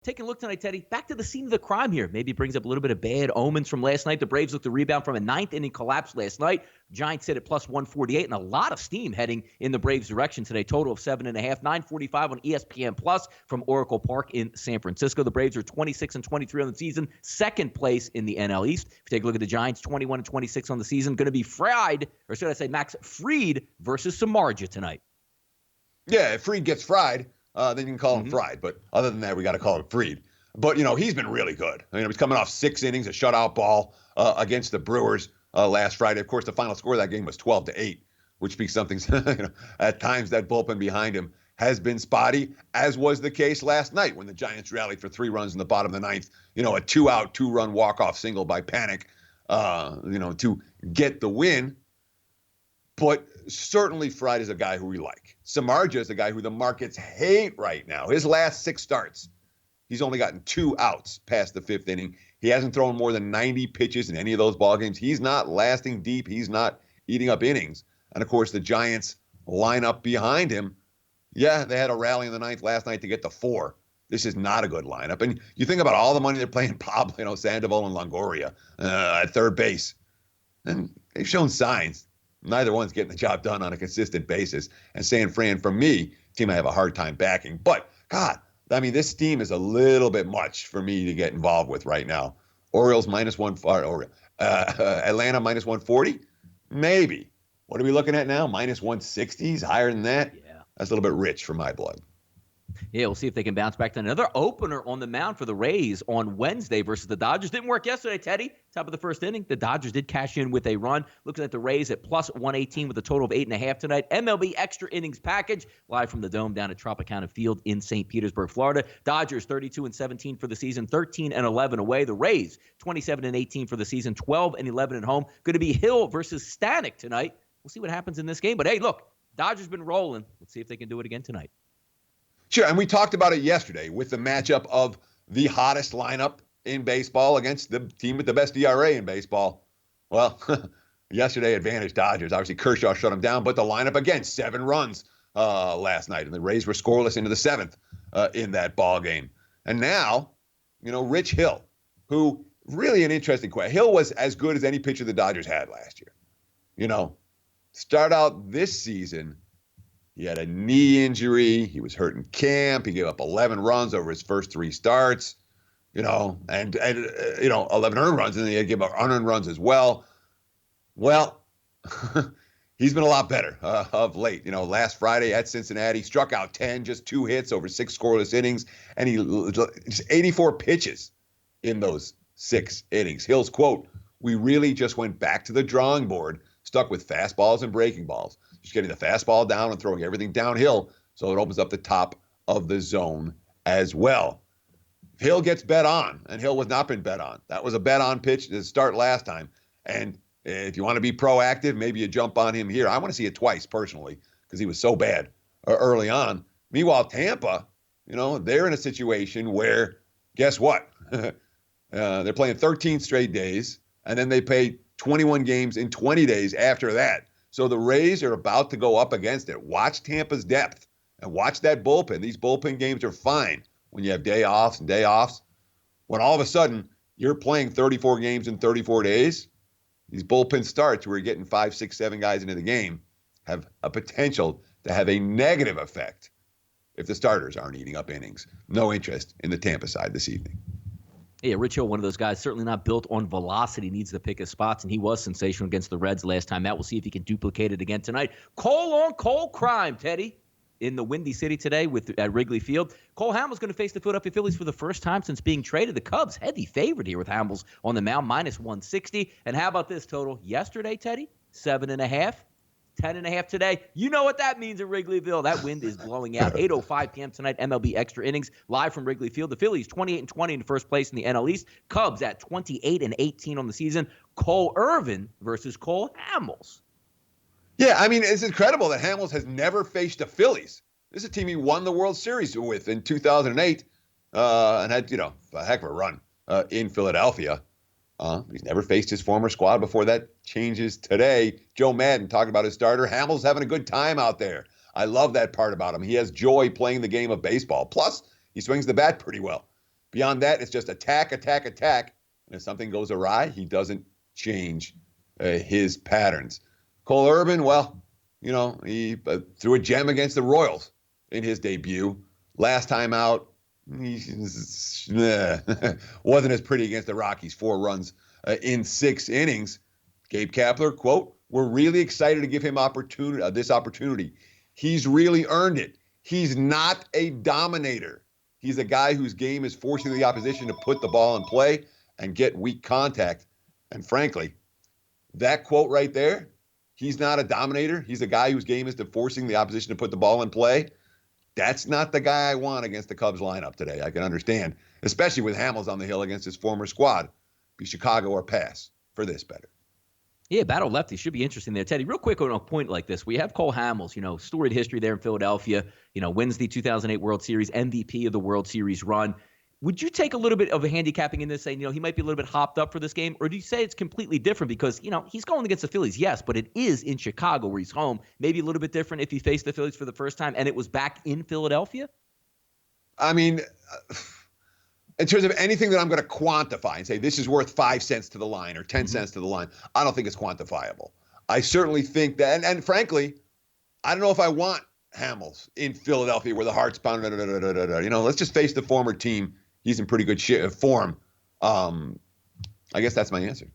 Taking a look tonight, Teddy, back to the scene of the crime here. Maybe it brings up a little bit of bad omens from last night. The Braves looked to rebound from a ninth inning collapse last night. Giants sit at plus 148, and a lot of steam heading in the Braves' direction today. Total of 7.5, 9:45 on ESPN Plus from Oracle Park in San Francisco. The Braves are 26-23 on the season, second place in the NL East. If you take a look at the Giants, 21-26 on the season, going to be fried, or should I say Max Fried versus Samardzija tonight. Yeah, if Fried gets fried, then you can call him Fried. But other than that, we got to call him Fried. But, he's been really good. He's coming off 6 innings, a shutout ball against the Brewers last Friday. Of course, the final score of that game was 12-8, which speaks something. At times that bullpen behind him has been spotty, as was the case last night when the Giants rallied for 3 runs in the bottom of the ninth. A 2-out, 2-run walk-off single by Panic, to get the win. But certainly Fried is a guy who we like. Samardzija is a guy who the markets hate right now. His last 6 starts, he's only gotten 2 outs past the 5th inning. He hasn't thrown more than 90 pitches in any of those ball games. He's not lasting deep. He's not eating up innings. And, of course, the Giants line up behind him. Yeah, they had a rally in the ninth last night to get to 4. This is not a good lineup. And you think about all the money they're playing Pablo, Sandoval, and Longoria at third base. And they've shown signs. Neither one's getting the job done on a consistent basis. And San Fran, for me, team I have a hard time backing. But, God, this team is a little bit much for me to get involved with right now. Orioles Atlanta minus 140? Maybe. What are we looking at now? Minus 160s? Higher than that? Yeah. That's a little bit rich for my blood. Yeah, we'll see if they can bounce back to another opener on the mound for the Rays on Wednesday versus the Dodgers. Didn't work yesterday, Teddy. Top of the first inning, the Dodgers did cash in with a run. Looking at the Rays at plus 118 with a total of 8.5 tonight. MLB extra innings package live from the Dome down at Tropicana Field in St. Petersburg, Florida. Dodgers 32-17 for the season, 13-11 away. The Rays 27-18 for the season, 12-11 at home. Going to be Hill versus Stanek tonight. We'll see what happens in this game. But hey, look, Dodgers been rolling. Let's see if they can do it again tonight. Sure, and we talked about it yesterday with the matchup of the hottest lineup in baseball against the team with the best ERA in baseball. Well, yesterday advantage Dodgers. Obviously, Kershaw shut them down, but the lineup again, 7 runs last night, and the Rays were scoreless into the 7th in that ball game. And now, Rich Hill, who really an interesting question. Hill was as good as any pitcher the Dodgers had last year. Start out this season. He had a knee injury. He was hurt in camp. He gave up 11 runs over his first 3 starts, and 11 earned runs, and then he gave up unearned runs as well. Well, he's been a lot better of late. Last Friday at Cincinnati, struck out 10, just 2 hits over 6 scoreless innings, and he just 84 pitches in those 6 innings. Hill's quote, "We really just went back to the drawing board, stuck with fastballs and breaking balls. Just getting the fastball down and throwing everything downhill so it opens up the top of the zone as well." Hill gets bet on, and Hill was not been bet on. That was a bet on pitch to start last time. And if you want to be proactive, maybe you jump on him here. I want to see it twice personally because he was so bad early on. Meanwhile, Tampa, they're in a situation where, guess what? They're playing 13 straight days, and then they play 21 games in 20 days after that. So the Rays are about to go up against it. Watch Tampa's depth and watch that bullpen. These bullpen games are fine when you have day offs and day offs. When all of a sudden you're playing 34 games in 34 days, these bullpen starts where you're getting 5, 6, 7 guys into the game have a potential to have a negative effect if the starters aren't eating up innings. No interest in the Tampa side this evening. Yeah, Rich Hill, one of those guys, certainly not built on velocity, needs to pick his spots, and he was sensational against the Reds last time out. We'll see if he can duplicate it again tonight. Cole crime, Teddy, in the Windy City today at Wrigley Field. Cole Hamels going to face the Philadelphia Phillies for the first time since being traded. The Cubs, heavy favorite here with Hamels on the mound, minus 160. And how about this total? Yesterday, Teddy, 7.5. 10.5 today. You know what that means at Wrigleyville. That wind is blowing out. 8:05 p.m. tonight, MLB extra innings live from Wrigley Field. The Phillies 28-20 in first place in the NL East. Cubs at 28-18 on the season. Cole Irvin versus Cole Hamels. Yeah, it's incredible that Hamels has never faced the Phillies. This is a team he won the World Series with in 2008 and had, a heck of a run in Philadelphia. He's never faced his former squad before. That changes today. Joe Madden talking about his starter. Hamels having a good time out there. I love that part about him. He has joy playing the game of baseball. Plus, he swings the bat pretty well. Beyond that, it's just attack, attack, attack. And if something goes awry, he doesn't change his patterns. Cole Urban, well, he threw a gem against the Royals in his debut. Last time out, he wasn't as pretty against the Rockies. 4 runs in 6 innings. Gabe Kapler, quote, "We're really excited to give him this opportunity. He's really earned it. He's not a dominator. He's a guy whose game is forcing the opposition to put the ball in play and get weak contact." And frankly, that quote right there, he's not a dominator. He's a guy whose game is forcing the opposition to put the ball in play. That's not the guy I want against the Cubs lineup today. I can understand, especially with Hamels on the hill against his former squad. Be Chicago or pass for this better. Yeah, battle lefty should be interesting there. Teddy, real quick on a point like this, we have Cole Hamels, storied history there in Philadelphia, wins the 2008 World Series, MVP of the World Series run. Would you take a little bit of a handicapping in this, saying, he might be a little bit hopped up for this game? Or do you say it's completely different because, he's going against the Phillies, yes, but it is in Chicago where he's home. Maybe a little bit different if he faced the Phillies for the first time and it was back in Philadelphia? I mean, in terms of anything that I'm going to quantify and say this is worth 5 cents to the line or 10 cents to the line, I don't think it's quantifiable. I certainly think that, and frankly, I don't know if I want Hamels in Philadelphia where the heart's pounding. Let's just face the former team. He's in pretty good form. I guess that's my answer.